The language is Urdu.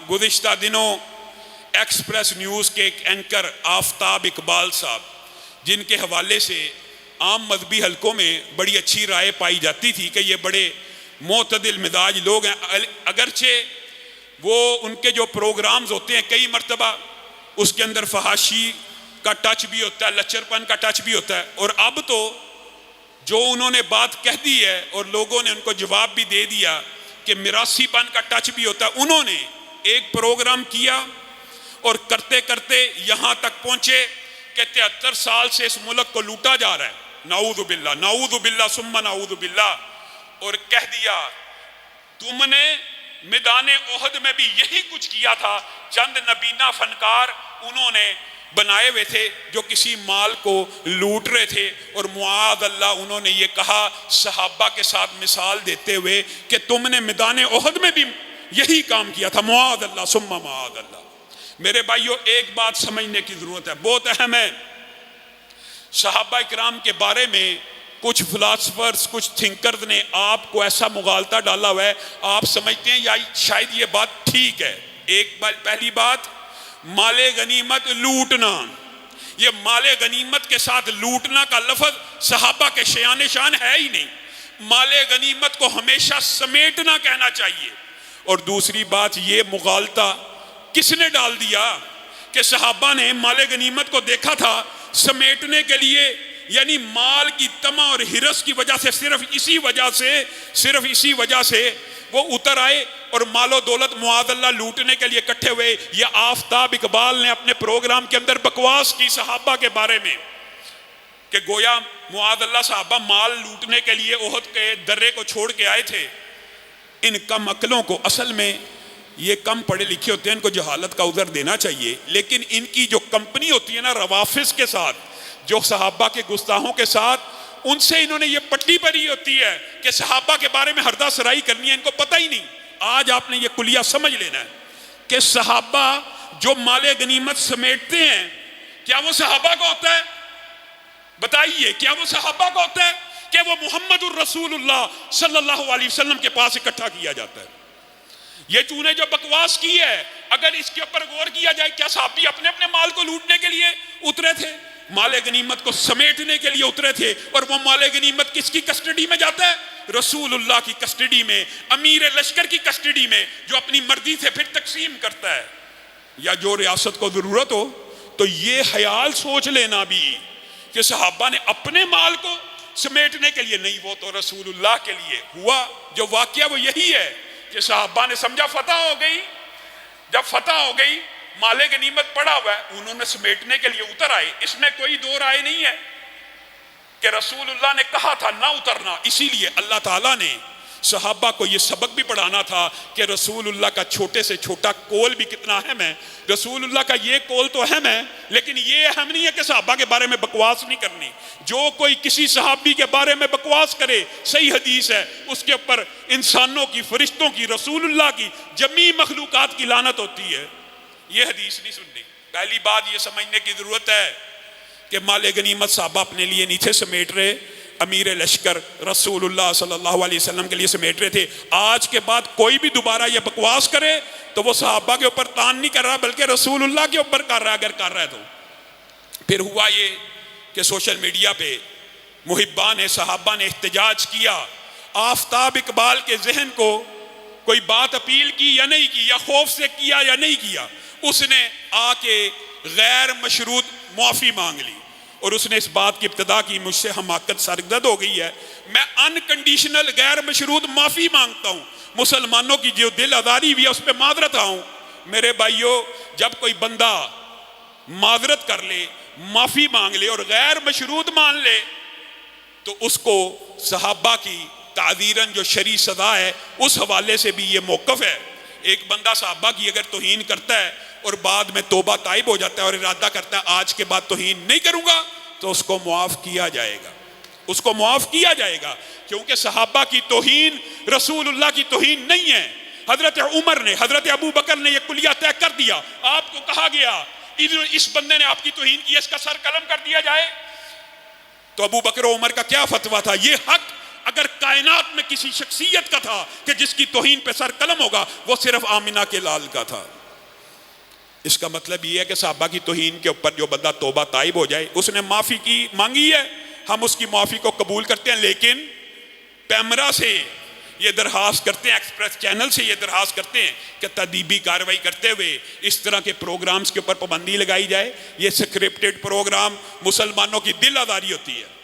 گزشتہ دنوں ایکسپریس نیوز کے ایک اینکر آفتاب اقبال صاحب، جن کے حوالے سے عام مذہبی حلقوں میں بڑی اچھی رائے پائی جاتی تھی کہ یہ بڑے معتدل مزاج لوگ ہیں، اگرچہ وہ ان کے جو پروگرامز ہوتے ہیں کئی مرتبہ اس کے اندر فحاشی کا ٹچ بھی ہوتا ہے، لچر پن کا ٹچ بھی ہوتا ہے، اور اب تو جو انہوں نے بات کہہ دی ہے اور لوگوں نے ان کو جواب بھی دے دیا کہ میراثی پن کا ٹچ بھی ہوتا ہے۔ انہوں نے ایک پروگرام کیا اور کرتے کرتے یہاں تک پہنچے کہ 73 سال سے اس ملک کو لوٹا جا رہا ہے، نعوذ باللہ نعوذ باللہ ثم نعوذ باللہ، اور کہہ دیا تم نے میدان احد میں بھی یہی کچھ کیا تھا۔ چند نبینہ فنکار انہوں نے بنائے ہوئے تھے جو کسی مال کو لوٹ رہے تھے، اور معاذ اللہ انہوں نے یہ کہا صحابہ کے ساتھ مثال دیتے ہوئے کہ تم نے میدان احد میں بھی یہی کام کیا تھا، معاذ اللہ ثم معاذ اللہ۔ میرے بھائیو، ایک بات سمجھنے کی ضرورت ہے، بہت اہم ہے۔ صحابہ اکرام کے بارے میں کچھ فلاسفرز، کچھ تھنکرز نے آپ کو ایسا مغالطہ ڈالا ہوا ہے، آپ سمجھتے ہیں یا شاید یہ بات ٹھیک ہے۔ پہلی بات، مال غنیمت لوٹنا، یہ مال غنیمت کے ساتھ لوٹنا کا لفظ صحابہ کے شان شان ہے ہی نہیں۔ مال غنیمت کو ہمیشہ سمیٹنا کہنا چاہیے۔ اور دوسری بات، یہ مغالطہ کس نے ڈال دیا کہ صحابہ نے مال غنیمت کو دیکھا تھا سمیٹنے کے لیے، یعنی مال کی طمع اور ہرس کی وجہ سے صرف اسی وجہ سے وہ اتر آئے اور مال و دولت معاذ اللہ لوٹنے کے لیے اکٹھے ہوئے۔ یہ آفتاب اقبال نے اپنے پروگرام کے اندر بکواس کی صحابہ کے بارے میں کہ گویا معاذ اللہ صحابہ مال لوٹنے کے لیے احد کے درے کو چھوڑ کے آئے تھے۔ ان کم عقلوں کو، اصل میں یہ کم پڑھے لکھے ہوتے ہیں، ان کو جہالت کا عذر دینا چاہیے، لیکن ان کی جو کمپنی ہوتی ہے نا روافظ کے ساتھ، جو صحابہ کے گستاخوں کے ساتھ، ان سے انہوں نے یہ پٹی پری ہوتی ہے کہ صحابہ کے بارے میں ہردہ سرائی کرنی ہے، ان کو پتہ ہی نہیں۔ آج آپ نے یہ کلیہ سمجھ لینا ہے کہ صحابہ جو مال غنیمت سمیٹتے ہیں، کیا وہ صحابہ کو ہوتا ہے؟ بتائیے، کیا وہ صحابہ کو ہوتا ہے کہ وہ محمد الرسول اللہ صلی اللہ علیہ وسلم کے پاس اکٹھا کیا جاتا ہے؟ یہ چونے جو بکواس کی ہے، اگر اس کے اوپر غور کیا جائے، کیا صحابی اپنے اپنے مال کو لوٹنے کے لیے اترے تھے؟ مال غنیمت کو سمیٹنے کے لیے اترے تھے، اور وہ مال غنیمت کس کی کسٹڈی میں جاتا ہے؟ رسول اللہ کی کسٹڈی میں، امیر لشکر کی کسٹڈی میں، جو اپنی مرضی سے پھر تقسیم کرتا ہے۔ یا جو ریاست کو ضرورت ہو تو یہ خیال سوچ لینا بھی کہ صحابہ نے اپنے مال کو سمیٹنے کے لیے نہیں، وہ تو رسول اللہ کے لیے ہوا۔ جو واقعہ وہ یہی ہے کہ صحابہ نے سمجھا فتح ہو گئی، جب فتح ہو گئی مال غنیمت پڑا ہوا ہے، انہوں نے سمیٹنے کے لیے اتر آئے۔ اس میں کوئی دو رائے نہیں ہے کہ رسول اللہ نے کہا تھا نہ اترنا، اسی لیے اللہ تعالیٰ نے صحابہ کو یہ سبق بھی پڑھانا تھا کہ رسول اللہ کا چھوٹے سے چھوٹا قول بھی کتنا اہم ہے۔ رسول اللہ کا یہ قول تو اہم ہے، لیکن یہ اہم نہیں ہے کہ صحابہ کے بارے میں بکواس نہیں کرنی۔ جو کوئی کسی صحابی کے بارے میں بکواس کرے، صحیح حدیث ہے، اس کے اوپر انسانوں کی، فرشتوں کی، رسول اللہ کی، جمیع مخلوقات کی لعنت ہوتی ہے۔ یہ حدیث نہیں سننی۔ پہلی بات یہ سمجھنے کی ضرورت ہے کہ مال غنیمت صحابہ اپنے لیے نہیں تھے سمیٹ رہے، امیر لشکر رسول اللہ صلی اللہ علیہ وسلم کے لیے سمیٹ رہے تھے۔ آج کے بعد کوئی بھی دوبارہ یہ بکواس کرے تو وہ صحابہ کے اوپر تان نہیں کر رہا، بلکہ رسول اللہ کے اوپر کر رہا ہے، اگر کر رہا ہے تو۔ پھر ہوا یہ کہ سوشل میڈیا پہ محبان صحابہ نے احتجاج کیا۔ آفتاب اقبال کے ذہن کو کوئی بات اپیل کی یا نہیں کی، یا خوف سے کیا یا نہیں کیا، اس نے آ کے غیر مشروط معافی مانگ لی، اور اس نے اس بات کی ابتدا کی، مجھ سے حماقت سرزد ہو گئی ہے، میں انکنڈیشنل غیر مشروط معافی مانگتا ہوں، مسلمانوں کی جو دل آزاری ہوئی ہے اس پہ معذرت ہوں۔ میرے بھائیو، جب کوئی بندہ معذرت کر لے، معافی مانگ لے اور غیر مشروط مان لے، تو اس کو صحابہ کی تعذیراً جو شرعی سزا ہے اس حوالے سے بھی یہ موقف ہے۔ ایک بندہ صحابہ کی اگر توہین کرتا ہے اور بعد میں توبہ تائب ہو جاتا ہے اور ارادہ کرتا ہے آج کے بعد توہین نہیں کروں گا، تو اس کو معاف کیا جائے گا، اس کو معاف کیا جائے گا، کیونکہ صحابہ کی توہین رسول اللہ کی توہین نہیں ہے۔ حضرت عمر نے، حضرت ابو بکر نے یہ کلیہ طے کر دیا، آپ کو کہا گیا اس بندے نے آپ کی توہین کی، اس کا سر قلم کر دیا جائے، تو ابو بکر و عمر کا کیا فتویٰ تھا؟ یہ حق اگر کائنات میں کسی شخصیت کا تھا کہ جس کی توہین پہ سر قلم ہوگا، وہ صرف آمنہ کے لال کا تھا۔ اس کا مطلب یہ ہے کہ صحابہ کی توہین کے اوپر جو بندہ توبہ تائب ہو جائے، اس نے معافی کی مانگی ہے، ہم اس کی معافی کو قبول کرتے ہیں، لیکن پیمرا سے یہ درخواست کرتے ہیں، ایکسپریس چینل سے یہ درخواست کرتے ہیں کہ تادیبی کارروائی کرتے ہوئے اس طرح کے پروگرامز کے اوپر پابندی لگائی جائے۔ یہ سکرپٹڈ پروگرام مسلمانوں کی دل آزاری ہوتی ہے۔